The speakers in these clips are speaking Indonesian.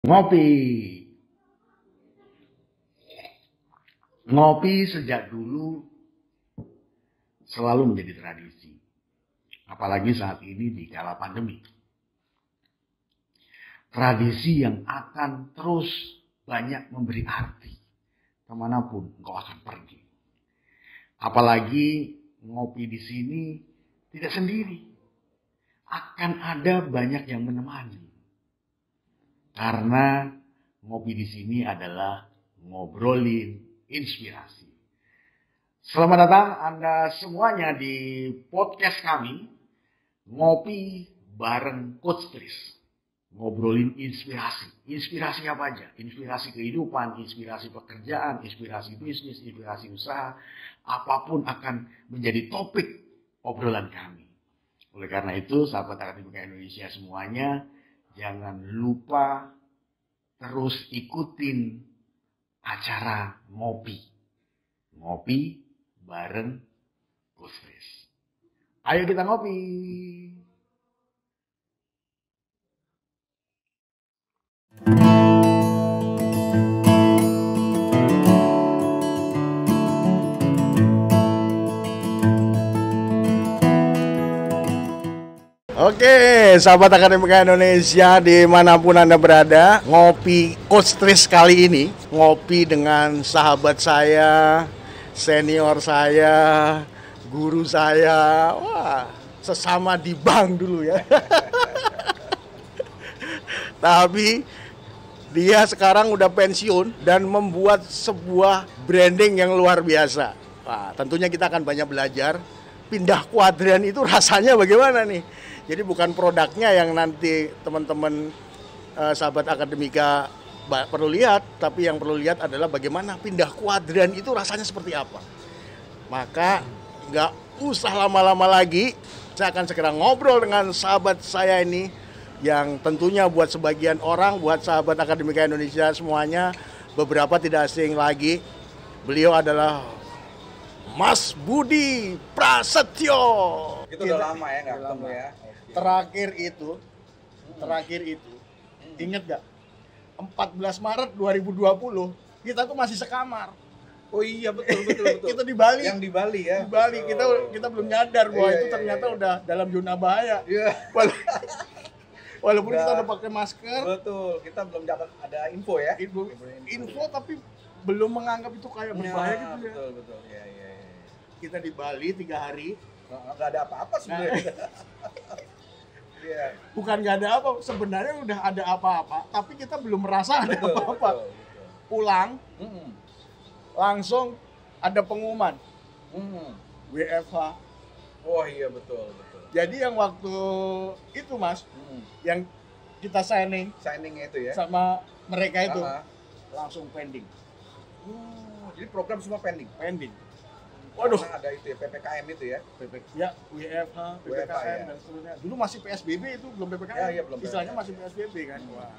Ngopi. Ngopi sejak dulu selalu menjadi tradisi. Apalagi saat ini di kala pandemi. Tradisi yang akan terus banyak memberi arti kemanapun engkau akan pergi. Apalagi ngopi di sini tidak sendiri. Akan ada banyak yang menemani. Karena ngopi di sini adalah ngobrolin inspirasi. Selamat datang Anda semuanya di podcast kami, Ngopi bareng Coach Tris. Ngobrolin inspirasi. Inspirasi apa aja? Inspirasi kehidupan, inspirasi pekerjaan, inspirasi bisnis, inspirasi usaha. Apapun akan menjadi topik obrolan kami. Oleh karena itu, sahabat Akademika Indonesia semuanya, jangan lupa terus ikutin acara Ngopi. Ngopi bareng Coach Tris. Ayo kita ngopi. Oke, sahabat Akademika Indonesia dimanapun Anda berada, ngopi Coach Tris kali ini, ngopi dengan sahabat saya, senior saya, guru saya, wah, sesama di bank dulu ya. Tapi dia sekarang udah pensiun dan membuat sebuah branding yang luar biasa. Wah, tentunya kita akan banyak belajar. Pindah kuadran itu rasanya bagaimana nih? Jadi bukan produknya yang nanti teman-teman sahabat Akademika perlu lihat, tapi yang perlu lihat adalah bagaimana pindah kuadran itu rasanya seperti apa. Maka nggak usah lama-lama lagi, saya akan segera ngobrol dengan sahabat saya ini yang tentunya buat sebagian orang, buat sahabat Akademika Indonesia semuanya, beberapa tidak asing lagi. Beliau adalah Mas Budi Prasetyo. Itu udah lama ya nggak ketemu ya. Terakhir itu, inget gak? 14 Maret 2020, kita tuh masih sekamar. Oh iya betul. Kita di Bali. Yang di Bali ya. Di Bali, kita belum nyadar bahwa itu ternyata udah dalam zona bahaya. Iya. Walaupun kita udah pakai masker. Betul, kita belum dapat ada info ya. Info tapi belum menganggap itu kayak berbahaya gitu ya. Betul. Iya. Kita di Bali 3 hari. Nggak ada apa-apa sebenarnya. Iya. Bukan nggak ada apa, sebenarnya udah ada apa-apa, tapi kita belum merasa ada apa-apa. Betul. Pulang, langsung ada pengumuman. WFH. Oh iya betul. Jadi yang waktu itu Mas, yang kita Signingnya itu ya. sama mereka itu, langsung pending. Jadi program semua pending. Waduh. Karena ada itu ya, PPKM itu ya. Ya, WFH, PPKM dan seterusnya. Dulu masih PSBB itu, belum PPKM. Iya, belum. Istilahnya masih PSBB kan. Wah.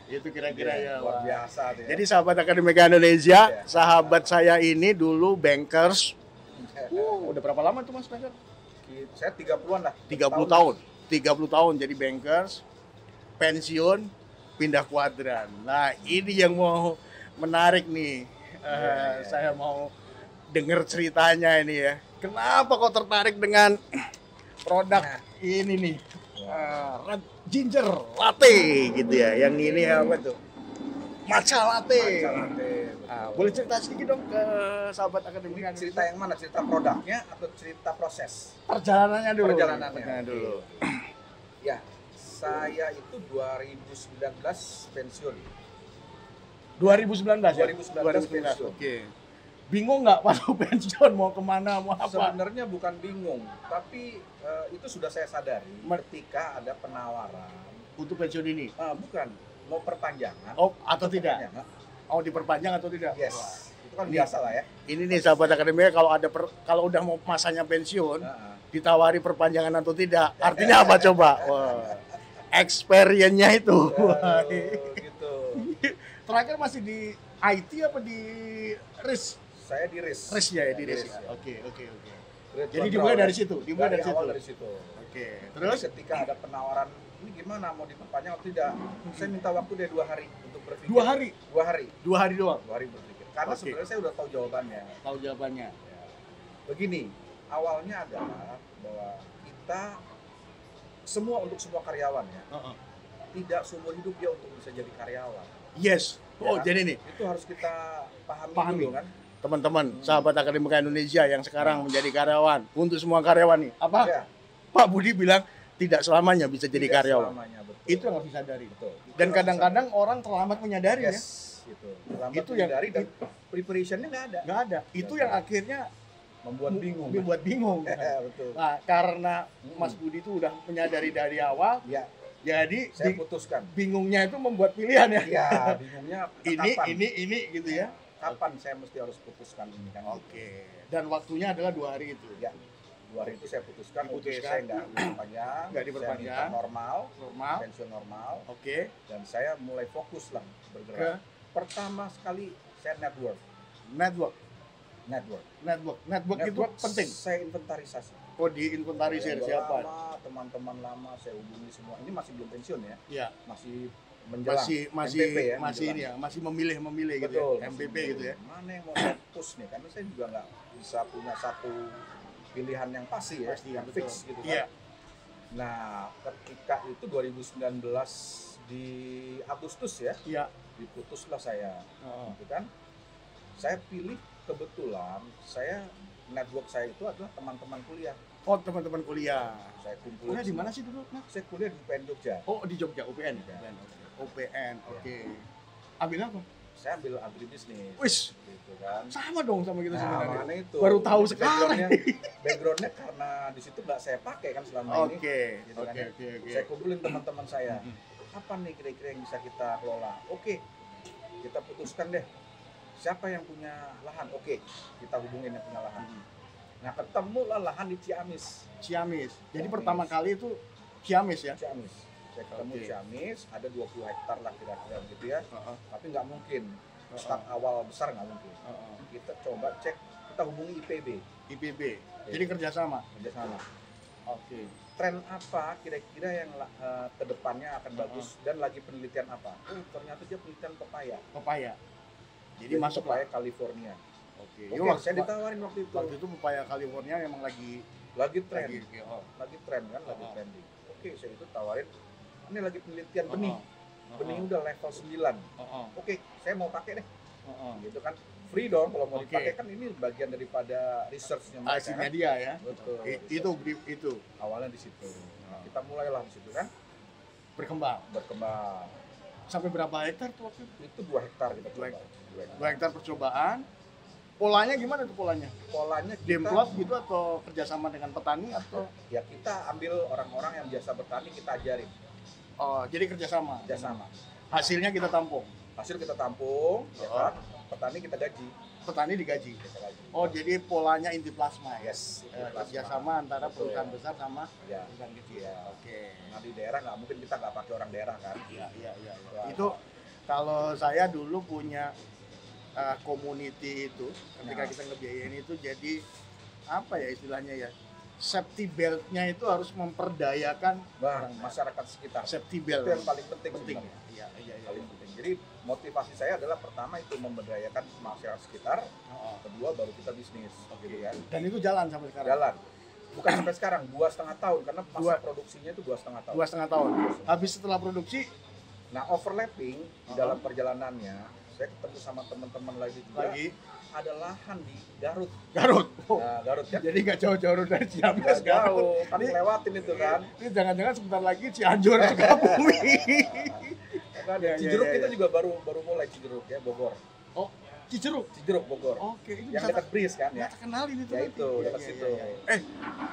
Itu kira-kira ya. Luar biasa ya. Jadi sahabat Akademika Indonesia, sahabat saya ini dulu bankers. Udah berapa lama itu Mas banker? Saya 30-an lah. 30 tahun. 30 tahun jadi bankers. Pensiun, pindah kuadran. Nah, ini yang mau menarik nih. Saya mau dengar ceritanya ini ya. Kenapa kok tertarik dengan produk ini nih? Red ginger latte gitu ya. Yang ini apa tuh? Matcha latte. Boleh cerita sedikit dong ke sahabat Akademika? Cerita yang mana? Cerita produknya atau cerita proses? Perjalanannya dulu. Ya, saya itu 2019 pensiun. 2019 ya? 2019 pensiun. Oke. Bingung nggak waktu pensiun mau kemana, mau apa? Sebenarnya bukan bingung, tapi itu sudah saya sadari ketika ada penawaran untuk pensiun ini. Bukan, mau perpanjangan. Oh, atau tidak? Oh, diperpanjang atau tidak? Yes. Itu kan biasa lah ya. Ini nih sahabat Akademika, kalau udah mau masanya pensiun, ditawari perpanjangan atau tidak. Artinya apa coba? Wah. Experience-nya itu. Gitu. Terakhir masih di IT apa di RIS? Saya di RIS. RIS ya, di RIS. Oke. Grade Jadi control, dimulai ya. dari situ, dimulai dari situ. awal dari situ. Oke. Terus Terus ketika ada penawaran, ini gimana mau diperpanjang atau tidak? Saya minta waktu deh 2 hari untuk berpikir. 2 hari, 2 hari. 2 hari doang. 2 hari berpikir. Karena Oke. sebenarnya saya udah tahu jawabannya. Tahu jawabannya. Ya. Begini, awalnya adalah bahwa kita semua untuk semua karyawan ya, tidak seumur hidup dia untuk bisa jadi karyawan. Yes. Oh, Ya. jadi nih, Itu harus kita pahami Pahami. dulu kan. teman-teman, sahabat Akademika Indonesia yang sekarang menjadi karyawan, untuk semua karyawan nih, apa? Ya, Pak Budi bilang tidak selamanya bisa jadi tidak karyawan. selamanya, betul. Itu yang harus disadari. Betul. Dan Itu kadang-kadang orang terlambat menyadari ya. yes, gitu. Lambat Itu yang- menyadari dan preparationnya nggak ada. Nggak ada. Itu yang akhirnya Membuat bingung. Membuat bingung. Betul. Nah, karena Mas Budi itu udah menyadari dari awal, Ya, jadi saya putuskan. bingungnya itu membuat pilihan ya. Ya, bingungnya kapan? ini gitu ya. Kapan saya mesti harus putuskan ini kan? Oke. Dan waktunya adalah 2 hari itu. Ya, 2 hari itu saya putuskan. Oke, Diputuskan. saya nggak diperpanjang. Nggak diperpanjang. Saya minta normal, Normal. pensiun normal. Oke. Dan saya mulai fokus lah Ke bergerak. Pertama sekali saya network. network. Network itu penting. Saya inventarisasi. Oh, diinventarisir Udah siapa? lama, teman-teman lama saya hubungi semua. Ini masih belum pensiun ya, Ya, masih menjelang. masih MPP ya, masih ini menjelang. ya, masih memilih gitu Betul, ya. masih MPP gitu ya. Mana yang mau saya push nih? Karena saya juga nggak bisa punya satu pilihan yang pasti ya, Pasti, yang betul. fix gitu kan. Iya. Nah, ketika itu 2019 di Agustus ya, Iya. diputuslah saya, Heeh. gitu kan. Saya pilih kebetulan network saya itu adalah teman-teman kuliah. Oh, teman-teman kuliah. Saya kumpul. Kuliah di mana sih dulu? Mas? Saya kuliah di UPN Jogja. Oh, di Jogja, UPN. Ya. UPN, oke. Ambil apa? Saya ambil agribisnis. Wis, Gitu kan. sama dong sama kita Nah, sebenarnya. makanya itu. Baru tahu Jadi sekarang. backgroundnya karena di situ nggak saya pakai kan selama ini. Oke, Gitu kan oke, ya. oke, oke. Saya kumpulin teman-teman saya. Mhm. Apa nih kira-kira yang bisa kita kelola? Oke, kita putuskan deh. Siapa yang punya lahan? Oke, kita hubungin yang punya lahan. Nah, ketemulah lahan di Ciamis. Ciamis. Jadi Ciamis. pertama kali itu Ciamis ya. Ciamis. Saya ketemu Oke. Ciamis, ada 20 hektar lah kira-kira gitu ya. Heeh. Tapi nggak mungkin. Start awal besar nggak mungkin. Heeh. Kita coba cek, kita hubungi IPB. IPB. Jadi kerjasama. Kerjasama. Oke. Tren apa kira-kira yang ke depannya akan bagus dan lagi penelitian apa? Oh, ternyata dia penelitian pepaya. Pepaya. Jadi Jadi masuk pepaya California. Oke. Oke, saya ditawarin waktu itu. waktu itu pepaya California memang lagi Lagi tren, oh. lagi tren kan, lagi Oh. trending. Oke, saya itu tawarin. Ini lagi penelitian benih. Oh. Benih udah level 9. Oh. Oke, saya mau pakai deh. Oh. Gitu kan. Free dong kalau mau Oke. dipakai kan ini bagian daripada researchnya mereka. Hasil Kan? media ya. Betul. Itu brief itu Awalnya di situ. Nah, kita mulailah di situ kan berkembang. berkembang. Sampai berapa hektar tuh waktu itu? Itu 2 hektar kita 2 coba. 2 hektar percobaan. Polanya gimana tuh polanya? Polanya kita Demplot gitu atau kerjasama dengan petani atau ya kita ambil orang-orang yang biasa bertani kita ajarin jadi kerjasama? kerjasama. Hasilnya kita tampung. Hasil kita tampung, ya Oh. kan? Petani kita gaji. Petani digaji. Kita gaji. Oh, jadi polanya inti plasma ya? Yes. Kerjasama antara Betul. perusahaan besar sama Ya. perusahaan kecil. Iya. Oke. Nah di daerah nggak mungkin kita nggak pakai orang daerah kan? Iya. Ya. Itu kalau saya dulu punya community itu, ketika Nah. kita ngebiayain itu jadi apa ya istilahnya ya? Safety belt-nya itu harus memperdayakan Bang, masyarakat sekitar. safety belt. Itu yang paling penting. penting. sebenarnya. Iya. Paling penting. Jadi motivasi saya adalah pertama itu memberdayakan masyarakat sekitar, Oh. kedua baru kita bisnis. Gitu kan? Dan itu jalan sampai sekarang. Jalan. Bukan sampai sekarang, 2,5 tahun karena masa Dua- produksinya itu 2,5 tahun. 2,5 tahun. Habis setelah produksi Nah, overlapping di dalam perjalanannya, saya ketemu sama teman-teman lagi juga. lagi Ada lahan di Garut. Garut. Oh. Nah, Garut kan Jadi nggak jauh-jauh dari Ciamis nggak Garut. jauh, kan Ini- lewatin itu kan. Ini jangan-jangan sebentar lagi Cianjur Sukabumi. Kan Ya, ya, Cijeruk ya, kita ya. juga baru mulai Cijeruk ya, Bogor. Oh, Ciceruk. Cijeruk Bogor. Oke, itu Yang bisa dekat Bris kan ya. nggak terkenalin itu. Ya nanti. itu, dekat Iya, situ. iya, iya.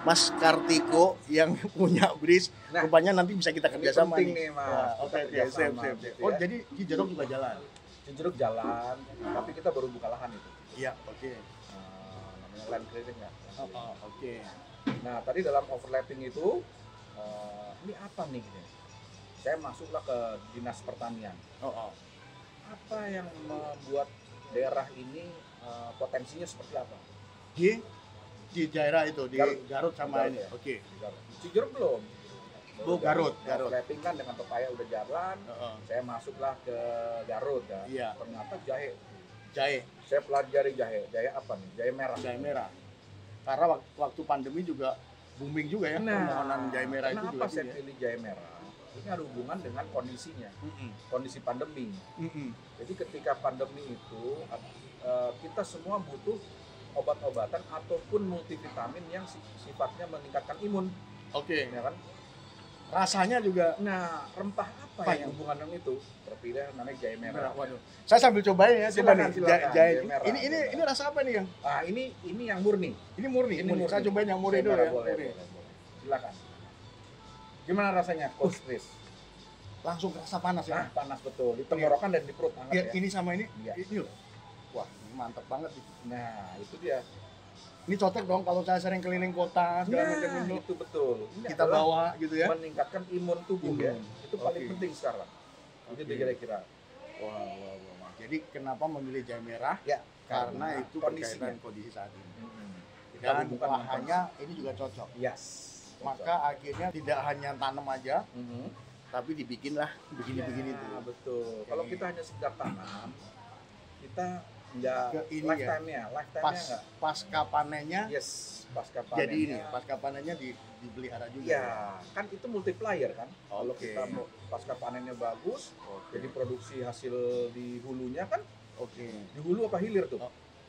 Mas Kartiko yang punya Bris, Nah, rupanya nanti bisa kita Ini kerjasama penting nih. nih, Mas. Ya, Kita Oke, kerjasama, sip, sip. gitu Oh, ya. jadi Cijeruk juga jalan. Cijeruk jalan, tapi kita baru buka lahan itu. Iya, oke. Namanya land clearing ya. Oke. Nah, tadi dalam overlapping itu, ini apa nih? Gitu. Saya masuklah ke dinas pertanian. Oh. Apa yang membuat daerah ini potensinya seperti apa? Di Di daerah itu di Garut sama Garut ini. ya. Oke. Di Garut. Cijeruk belum. Oh, Garut. Flapping kan dengan pepaya udah jalan. Heeh. Saya masuklah ke Garut ya. Iya. Ternyata jahe. Jahe. Saya pelajari jahe. Jahe apa nih? Jahe merah. Jahe merah. Karena waktu pandemi juga booming juga ya permohonan jahe merah itu juga. Kenapa saya pilih jahe merah? Ini ada hubungan dengan kondisinya. Kondisi pandemi. Jadi ketika pandemi itu kita semua butuh obat-obatan ataupun multivitamin yang sifatnya meningkatkan imun. Oke. Ya kan? Rasanya juga. Nah, rempah apa yang hubungan dengan itu? Terpilih namanya jahe merah. Waduh. Saya sambil cobain ya, Silakan, jahe merah. Ini rasa apa nih, Kang? Ah, ini yang murni. Ini murni. Saya cobain yang murni Jahe dulu merah, ya. boleh. Silakan. Gimana rasanya, Coach Chris? Langsung rasa panas ya. Panas betul. Di tenggorokan dan di perut hangat ya. Ini sama ini. Iya. Ini loh. Wah, ini mantep banget nih. Nah, itu dia. Ini cocok dong kalau saya sering keliling kota segala macam itu. Itu betul. Ini Kita bawa gitu ya. Meningkatkan imun tubuh ya. Itu paling penting sekarang. Itu kira-kira. Wah. Jadi kenapa memilih jahe merah? Ya, karena itu kondisinya. berkaitan kondisi saat ini. Dan Dan bahannya ini juga cocok. Yes. Maka akhirnya tidak hanya tanam aja, tapi dibikinlah begini-begini Nah, tuh. betul. Kalau kita hanya sekedar tanam, kita nggak Ke ini lifetime-nya nggak. Pasca panennya. Yes, pasca panennya. Jadi ini pasca panennya dipelihara juga. Ya, kan itu multiplier kan. Kalau Oke. kita mau pasca panennya bagus, jadi produksi hasil di hulunya kan. Oke. Di hulu apa hilir tuh?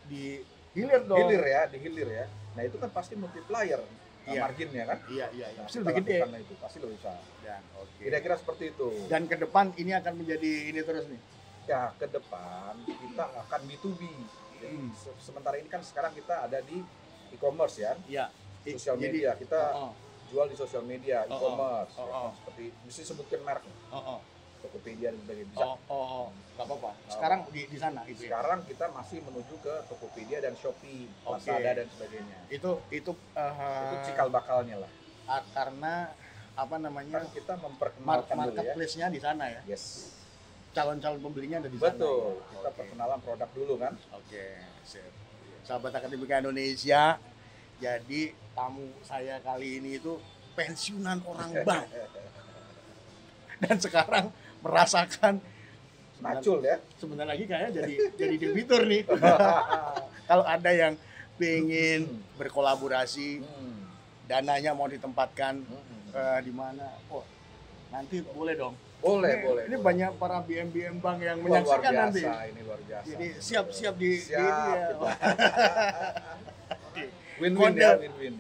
Di hilir dong. Di hilir ya. Nah, itu kan pasti multiplier. Iya. Marginnya kan. Iya. Nah, Pasti kita lebih gede. lakukan itu, pasti lebih besar. Dan oke. Kira-kira seperti itu. Dan ke depan ini akan menjadi ini terus nih. Ya, ke depan kita akan B2B. Jadi, sementara ini kan sekarang kita ada di e-commerce ya. Iya. Sosial media. Kita jual di sosial media, e-commerce. Seperti mesti sebutkan merek. Tokopedia dan sebagainya. Bisa. Nggak apa-apa. Sekarang di sana itu. Sekarang kita masih menuju ke Tokopedia dan Shopee, Lazada dan sebagainya. Itu Itu cikal bakalnya lah. Karena apa namanya? Kan kita memperkenalkan dulu ya. Marketplace-nya di sana ya. Yes. Calon-calon pembelinya ada di sana. Betul. Ya? Kita perkenalan produk dulu kan. Oke, sip. Sahabat Akademika Indonesia, jadi tamu saya kali ini itu pensiunan orang bank. Dan sekarang merasakan Macul ya. sebentar lagi kayaknya jadi debitur nih. Kalau ada yang pengen berkolaborasi, dananya mau ditempatkan di mana? Oh, nanti boleh dong. Boleh. Ini banyak para BM bank yang Luar menyaksikan biasa, nanti. ini luar biasa. Jadi siap di Siap, ini ya. kita. Win-win Kode, ya, win-win.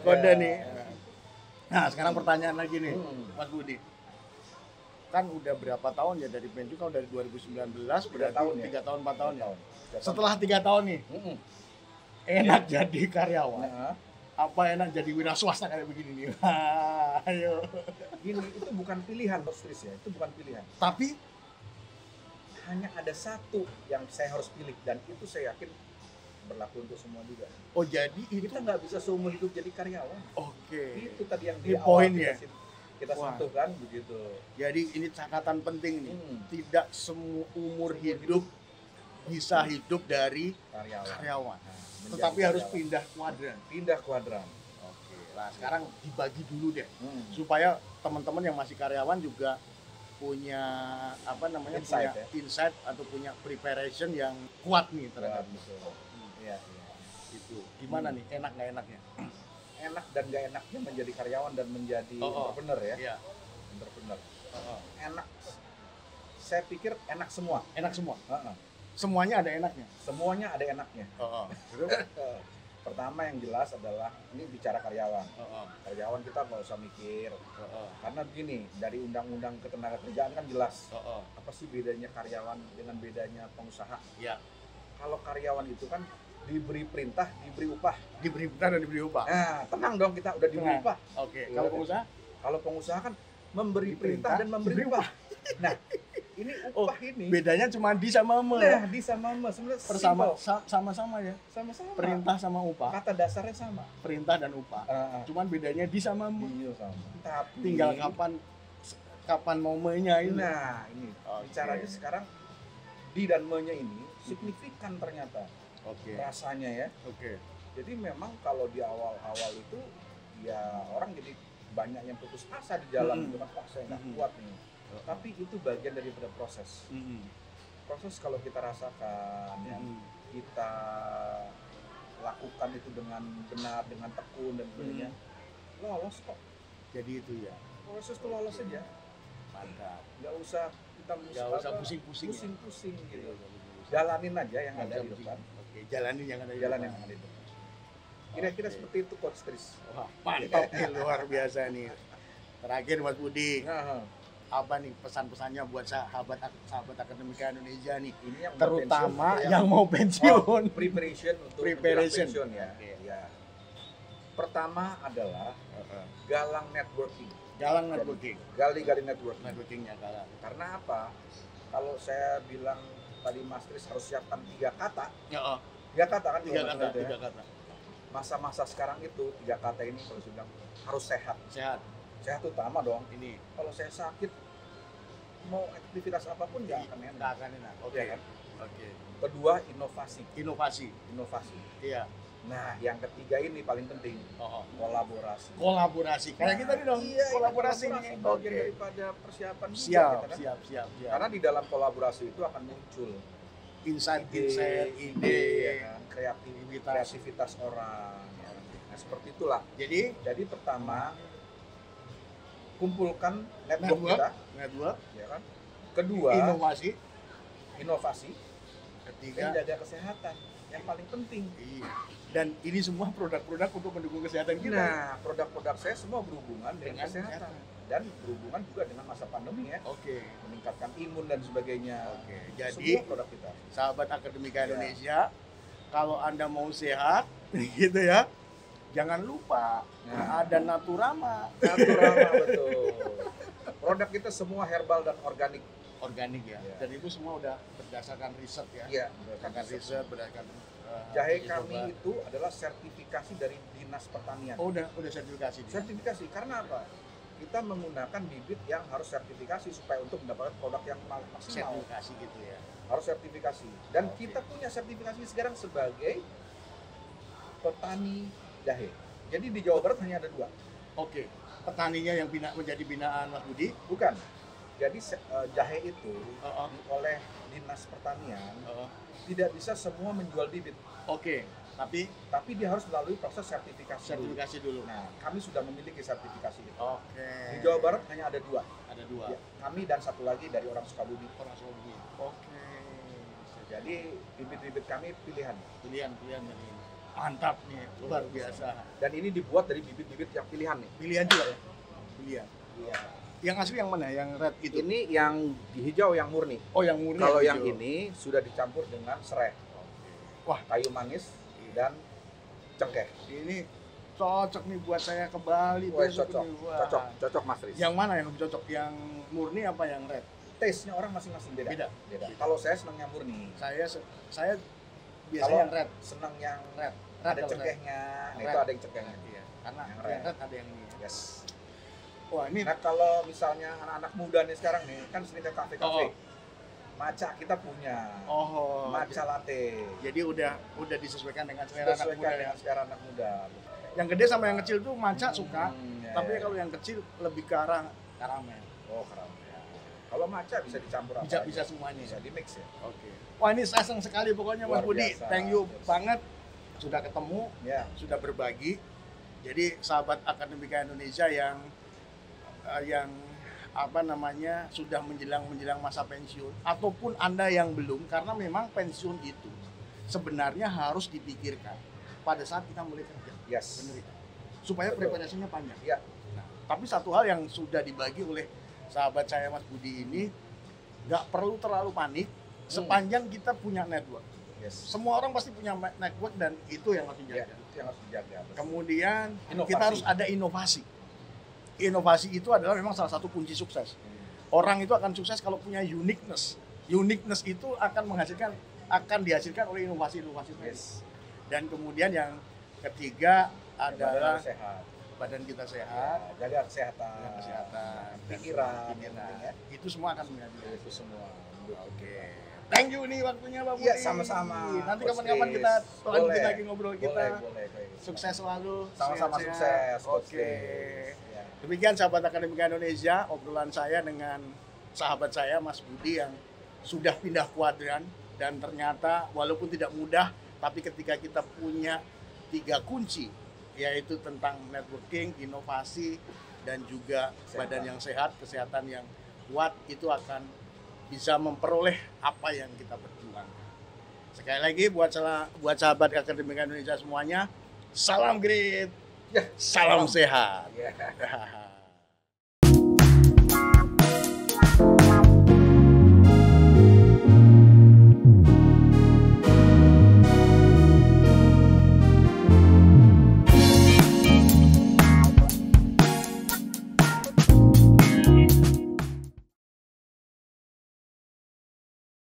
kode nih. Nah, sekarang pertanyaan lagi nih, Mas Budi. Kan udah berapa tahun ya dari pensiun? Kalau dari 2019 berarti 3 tahun 4 tahun ya. Setelah 3 tahun nih, enak jadi karyawan. Apa enak jadi wira swasta kayak begini nih? Ayo. Gini, itu bukan pilihan, Bos Tris ya. Itu bukan pilihan. Tapi hanya ada satu yang saya harus pilih dan itu saya yakin berlaku untuk semua juga. oh jadi itu Kita nggak bisa seumur hidup jadi karyawan. oke. Itu tadi yang Ini di awal poin ya. kita sentuh kan begitu. Jadi ini catatan penting nih. Tidak semua umur hidup bisa hidup dari karyawan. Nah, Tetapi harus pindah kuadran. Pindah kuadran. Oke. Nah, sekarang dibagi dulu deh. Supaya teman-teman yang masih karyawan juga punya apa namanya Insight, punya insight atau punya preparation yang kuat nih terhadap itu. Iya. Itu. Gimana nih enak nggak enaknya? Enak dan nggak enaknya menjadi karyawan dan menjadi entrepreneur ya. Iya. Entrepreneur. Enak. Saya pikir enak semua. Enak semua. Semuanya ada enaknya. Semuanya ada enaknya. Pertama yang jelas adalah ini bicara karyawan. Karyawan kita nggak usah mikir. Karena begini, dari undang-undang ketenagakerjaan kan jelas. Apa sih bedanya karyawan dengan bedanya pengusaha? Iya. Kalau karyawan itu kan diberi perintah, diberi upah. Diberi perintah dan diberi upah. Nah, tenang dong kita udah diberi upah. Oke. Kalau pengusaha? Kalau pengusaha kan memberi perintah dan memberi upah. Nah, ini upah ini. Bedanya cuma di sama me. Nah, di sama me sebenarnya sama-sama ya. Sama-sama. Perintah sama upah. Kata dasarnya sama. Perintah dan upah. Cuman bedanya di sama me. Iya sama. Tapi tinggal kapan mau me-nya ini. Nah, ini bicaranya sekarang di dan me-nya ini signifikan ternyata. Rasanya ya. Jadi memang kalau di awal-awal itu ya orang jadi banyak yang putus asa di jalan gitu kan, wah saya nggak kuat nih. Tapi itu bagian daripada proses. Proses kalau kita rasakan, yang kita lakukan itu dengan benar, dengan tekun dan sebagainya, lolos kok. Jadi itu ya. Proses itu lolos aja. Mantap. Nggak usah kita Nggak usah pusing-pusing. Pusing-pusing gitu. Jalanin aja yang ada di depan. Oke, jalanin yang ada di Jalan depan. yang ada di depan. Kira-kira seperti itu Coach Tris. Wah, mantap nih, luar biasa nih. Terakhir Mas Budi, Nah, apa nih pesan-pesannya buat sahabat Akademika Indonesia nih, ini yang terutama pensiun, yang mau pensiun. preparation untuk Preparation. pensiun ya. Oke. Ya. Pertama adalah galang networking. Galang networking. Gali-gali networking. Networkingnya galang. Karena apa? Kalau saya bilang tadi Mas Tris harus siapkan 3 kata. Ya, 3 kata kan? 3 kalau kata, itu ya. 3 kata. Masa-masa sekarang itu 3 kata ini kalau saya bilang harus sehat. Sehat. Sehat utama dong. Ini Kalau saya sakit mau aktivitas apapun nggak akan enak. nggak akan enak. Oke. Iya kan? Oke. Kedua, inovasi. Inovasi. Iya. Nah, yang ketiga ini paling penting, kolaborasi. Kolaborasi. Kayak kita nih dong. Iya, kolaborasi ini nih. bagian Oke. daripada persiapan juga, Siap, gitu kan. siap. Karena di dalam kolaborasi itu akan muncul Insight, ide, ide, ya kan? kreativitas orang. Ya. Nah, seperti itulah. Jadi pertama kumpulkan network kita, ya kan. Kedua, inovasi. Ketiga, dan jaga kesehatan yang paling penting. iya. Dan ini semua produk-produk untuk mendukung kesehatan kita. Nah, produk-produk saya semua berhubungan dengan kesehatan dan berhubungan juga dengan masa pandemi ya. Oke. Meningkatkan imun dan sebagainya. Oke. Jadi semua produk kita. sahabat Akademika Indonesia, kalau Anda mau sehat gitu ya, jangan lupa ada Naturama. Naturama betul. Produk kita semua herbal dan organik. Organik ya. Dan itu semua udah berdasarkan riset ya. Iya, berdasarkan riset, berdasarkan jahe kami itu adalah sertifikasi dari Dinas Pertanian. Oh, udah sertifikasi. Sertifikasi karena apa? Kita menggunakan bibit yang harus sertifikasi supaya untuk mendapatkan produk yang maksimal. Sertifikasi gitu ya. Harus sertifikasi. Dan kita punya sertifikasi sekarang sebagai petani jahe. Jadi di Jawa Barat hanya ada 2. Oke. Petaninya yang menjadi binaan Mas Budi? Bukan. Jadi jahe itu oleh Dinas Pertanian tidak bisa semua menjual bibit. Oke. Tapi dia harus melalui proses sertifikasi dulu. Nah, kami sudah memiliki sertifikasi itu. Oke. Di Jawa Barat hanya ada 2. Ada 2. Ya, kami dan satu lagi dari orang Sukabumi. Oke. Jadi bibit-bibit kami pilihan dari ini. Mantap nih, luar biasa. Dan ini dibuat dari bibit-bibit yang pilihan nih. Pilihan juga ya? Pilihan. Iya. Yang asli yang mana? Yang red itu? Ini yang di hijau yang murni. Oh, yang murni. Kalau yang ini sudah dicampur dengan serai. Wah, kayu manis dan cengkeh. Ini cocok nih buat saya ke Bali. Cocok Mas Riz. Yang mana yang lebih cocok? Yang murni apa yang red? Taste-nya orang masing-masing beda. Kalau saya senang yang murni. Saya biasanya kalau yang red. Senang yang red. Ada cengkehnya. Nah, itu ada yang cengkehnya. Iya. Karena yang red ada yang ini. Yes. Wah, ini. Nah, kalau misalnya anak-anak muda nih sekarang nih kan sering ke kafe-kafe. Matcha kita punya. Matcha latte. Jadi udah disesuaikan dengan selera anak muda. Yang gede sama yang kecil tuh matcha suka. Tapi kalau yang kecil lebih ke arah karamel. Oh, karamel. Kalau matcha bisa dicampur apa? Bisa semuanya. Bisa di mix ya. Oke. Wah, ini saya senang sekali pokoknya Mas Budi. Thank you banget sudah ketemu, sudah berbagi. Jadi sahabat Akademika Indonesia yang sudah menjelang masa pensiun ataupun Anda yang belum, karena memang pensiun itu sebenarnya harus dipikirkan pada saat kita mulai kerja. Yes. Benar itu. Supaya preparasinya panjang. Ya. Nah, tapi satu hal yang sudah dibagi oleh sahabat saya Mas Budi ini, nggak perlu terlalu panik sepanjang kita punya network. Yes. Semua orang pasti punya network dan itu yang harus dijaga. Itu yang harus dijaga. Kemudian kita harus ada inovasi. Inovasi itu adalah memang salah satu kunci sukses. Orang itu akan sukses kalau punya uniqueness. Uniqueness itu akan dihasilkan oleh inovasi-inovasi. Yes. Dan kemudian yang ketiga adalah sehat. Badan kita sehat, jaga kesehatan, pikiran, ya. itu semua akan menjadi itu semua. Oke. Thank you nih waktunya Pak Budi. Iya, sama-sama. Nanti Coach kapan-kapan Chris. kita lanjutin Boleh. lagi ngobrol kita. Boleh. Sukses selalu. Sama-sama sehat-sehat. sukses, Coach Oke. Chris. Ya. Demikian sahabat Akademika Indonesia, obrolan saya dengan sahabat saya Mas Budi yang sudah pindah kuadran, dan ternyata walaupun tidak mudah, tapi ketika kita punya 3 kunci, yaitu tentang networking, inovasi, dan juga badan yang sehat, kesehatan yang kuat, itu akan bisa memperoleh apa yang kita perjuangkan. Sekali lagi buat sahabat Akademika Indonesia semuanya, salam grit, Ya, salam sehat. Ya.